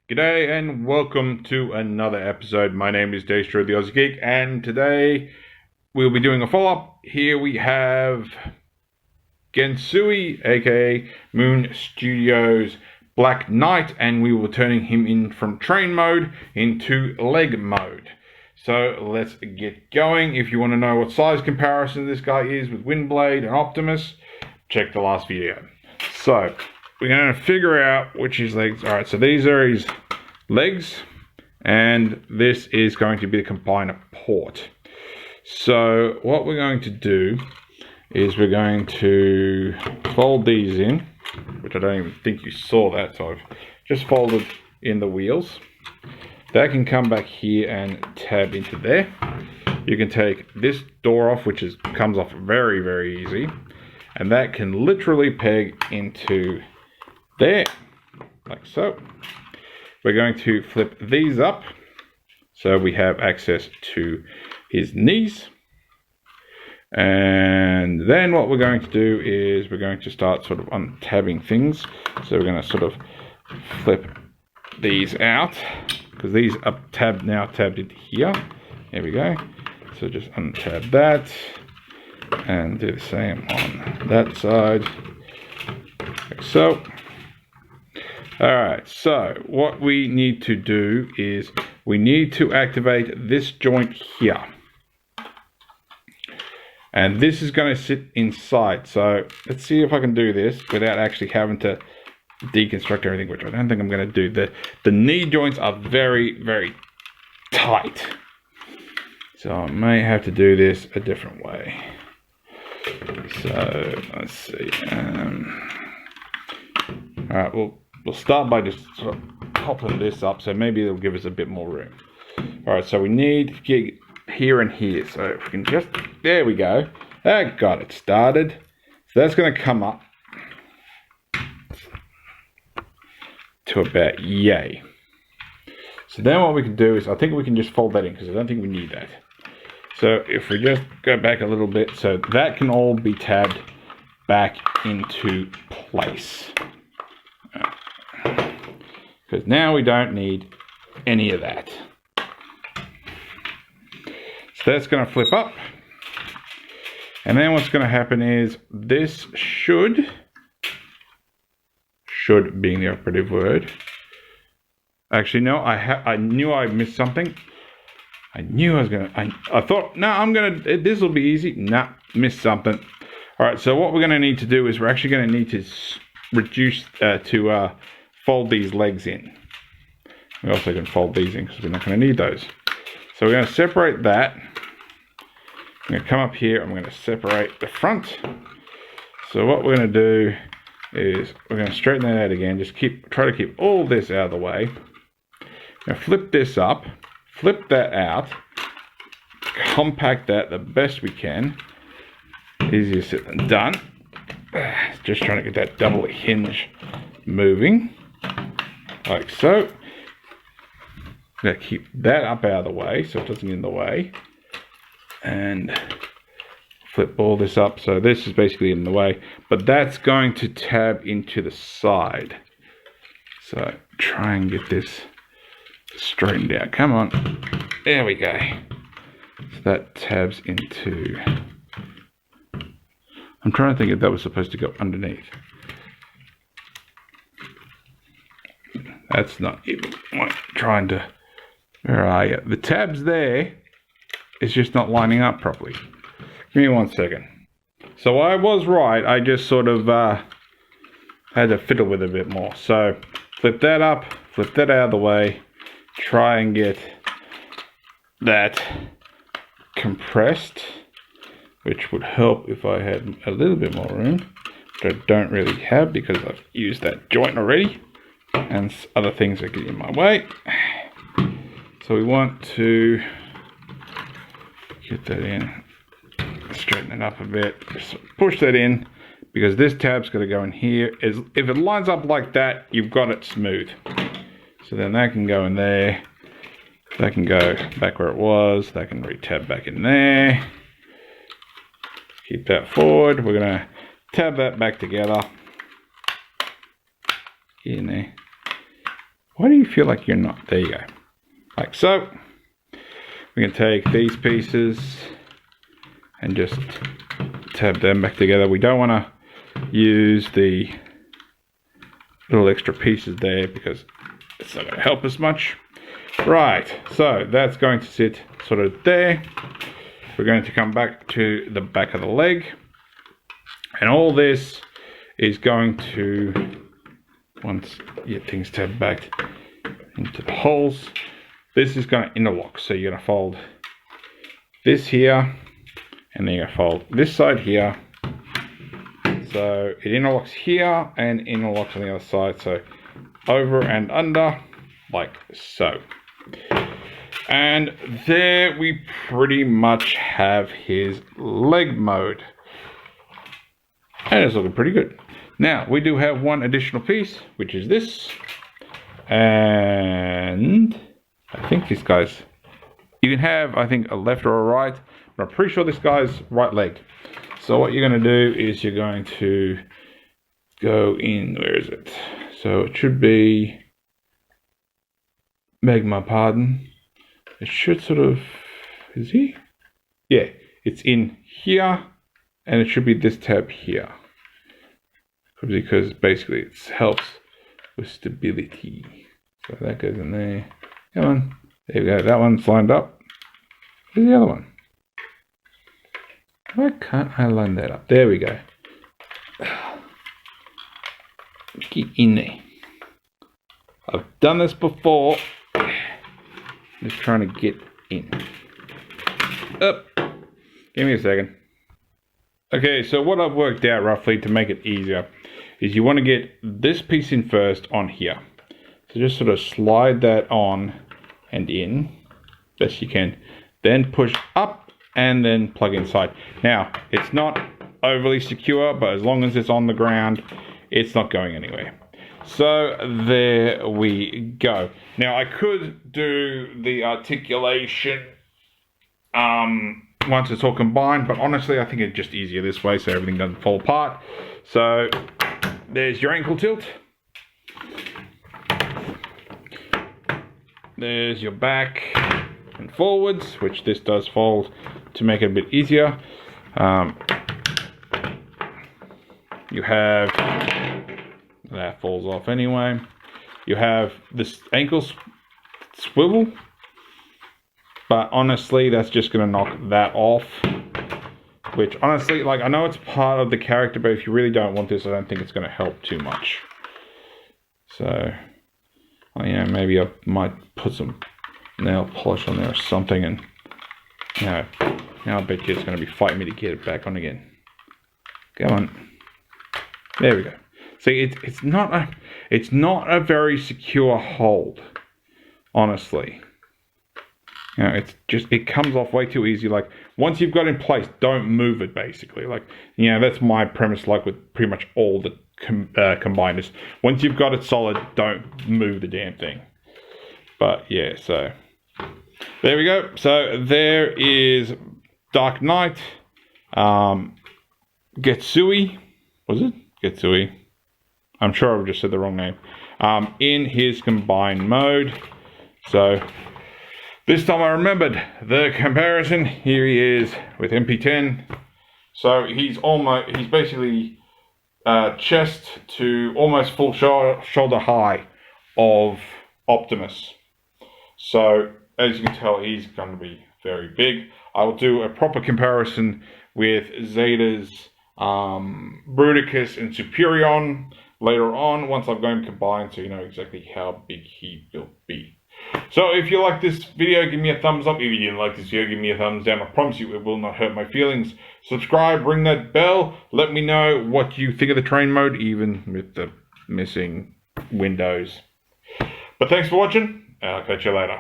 G'day and welcome to another episode. My name is Daethstro, the Aussie Geek, and today we'll be doing a follow-up. Here we have Gensuei, aka Moon Studios Black Knight, and we were turning him in from train mode into leg mode. So let's get going. If you want to know what size comparison this guy is with Windblade and Optimus, check the last video. So we're going to figure out which his legs. Alright, so these are his legs, and this is going to be the combiner port. So what we're going to do is we're going to fold these in, which I don't even think you saw that, so I've just folded in the wheels. That can come back here and tab into there. You can take this door off, which comes off very, very easy, and that can literally peg into there, like so. We're going to flip these up so we have access to his knees. And then what we're going to do is we're going to start sort of untabbing things. So we're going to sort of flip these out because these are now tabbed into here. There we go. So just untab that and do the same on that side, like so. Alright, so what we need to do is we need to activate this joint here. And this is going to sit inside. So let's see if I can do this without actually having to deconstruct everything, which I don't think I'm going to do. The knee joints are very, very tight. So I may have to do this a different way. So let's see. Alright, we'll start by just sort of popping this up, so maybe it'll give us a bit more room. Alright, so we need here and here. So if we can just, there we go. That got it started. So that's going to come up to about yay. So then what we can do is, I think we can just fold that in because I don't think we need that. So if we just go back a little bit, so that can all be tabbed back into place. Because now we don't need any of that. So that's going to flip up. And then what's going to happen is this should being the operative word. Actually, no, I knew I missed something. I knew I was going to, I thought, no, this will be easy. Nah, missed something. All right, so what we're going to need to do is we're actually going to need to reduce fold these legs in. We also can fold these in because we're not going to need those. So we're going to separate that. I'm going to come up here. I'm going to separate the front. So what we're going to do is we're going to straighten that out again. Just try to keep all this out of the way. Now flip this up, flip that out, compact that the best we can. Easier said than done. Just trying to get that double hinge moving, like so. I'm going to keep that up out of the way so it doesn't get in the way. And flip all this up. So this is basically in the way, but that's going to tab into the side. So try and get this straightened out. Come on. There we go. So that tabs into... I'm trying to think if that was supposed to go underneath. That's not even trying to... Where are you? The tabs there is just not lining up properly. Give me 1 second. So I was right. I just sort of had to fiddle with it a bit more. So flip that up, flip that out of the way. Try and get that compressed, which would help if I had a little bit more room, which I don't really have because I've used that joint already and other things that get in my way. So we want to get that in, straighten it up a bit, just push that in because this tab's got to go in here. If it lines up like that, you've got it smooth. So then that can go in there, that can go back where it was, that can re-tab back in there. Keep that forward. We're going to tab that back together. In there. Why do you feel like you're not? There you go. Like so. We can take these pieces and just tab them back together. We don't want to use the little extra pieces there because it's not going to help us much. Right, so that's going to sit sort of there. We're going to come back to the back of the leg. And all this is going to, once your things tab back into the holes, this is going to interlock. So you're going to fold this here, and then you're going to fold this side here. So it interlocks here and interlocks on the other side. So over and under, like so. And there we pretty much have his leg mode. And it's looking pretty good. Now, we do have one additional piece, which is this. And I think this guy's, you can have, I think, a left or a right, but I'm pretty sure this guy's right leg. So what you're going to do is you're going to go in, where is it? So it should be, beg my pardon. It should sort of, is he? Yeah, it's in here, and it should be this tab here. Because basically it helps with stability. So that goes in there. Come on. There we go. That one's lined up. Where's the other one? Why can't I line that up? There we go. Get in there. I've done this before. Just trying to get in. Up. Give me a second. Okay, so what I've worked out roughly to make it easier is you want to get this piece in first on here. So just sort of slide that on and in best you can. Then push up and then plug inside. Now, it's not overly secure, but as long as it's on the ground, it's not going anywhere. So there we go. Now I could do the articulation once it's all combined, but honestly I think it's just easier this way so everything doesn't fall apart. So there's your ankle tilt. There's your back and forwards, which this does fold to make it a bit easier. You have, that falls off anyway. You have this ankle swivel, but honestly that's just going to knock that off, which honestly, like, I know it's part of the character, but if you really don't want this, I don't think it's going to help too much. So, you know, maybe I might put some nail polish on there or something, and now I bet you it's going to be fighting me to get it back on again. Come on. There we go. See, it's not a very secure hold, honestly. You know, it comes off way too easy. Like, once you've got it in place, don't move it, basically. Like, you know, that's my premise, like, with pretty much all the combiners. Once you've got it solid, don't move the damn thing. But, yeah, so there we go. So, there is Dark Knight. Gensuei. Was it? Gensuei. I'm sure I've just said the wrong name. In his combined mode. So, this time I remembered the comparison. Here he is with MP10. So he's basically chest to almost full shoulder high of Optimus. So as you can tell, he's going to be very big. I will do a proper comparison with Zeta's Bruticus and Superion later on, once I've got him combined, so you know exactly how big he will be. So if you like this video, give me a thumbs up. If you didn't like this video, give me a thumbs down. I promise you it will not hurt my feelings. Subscribe, ring that bell. Let me know what you think of the train mode, even with the missing windows. But thanks for watching. I'll catch you later.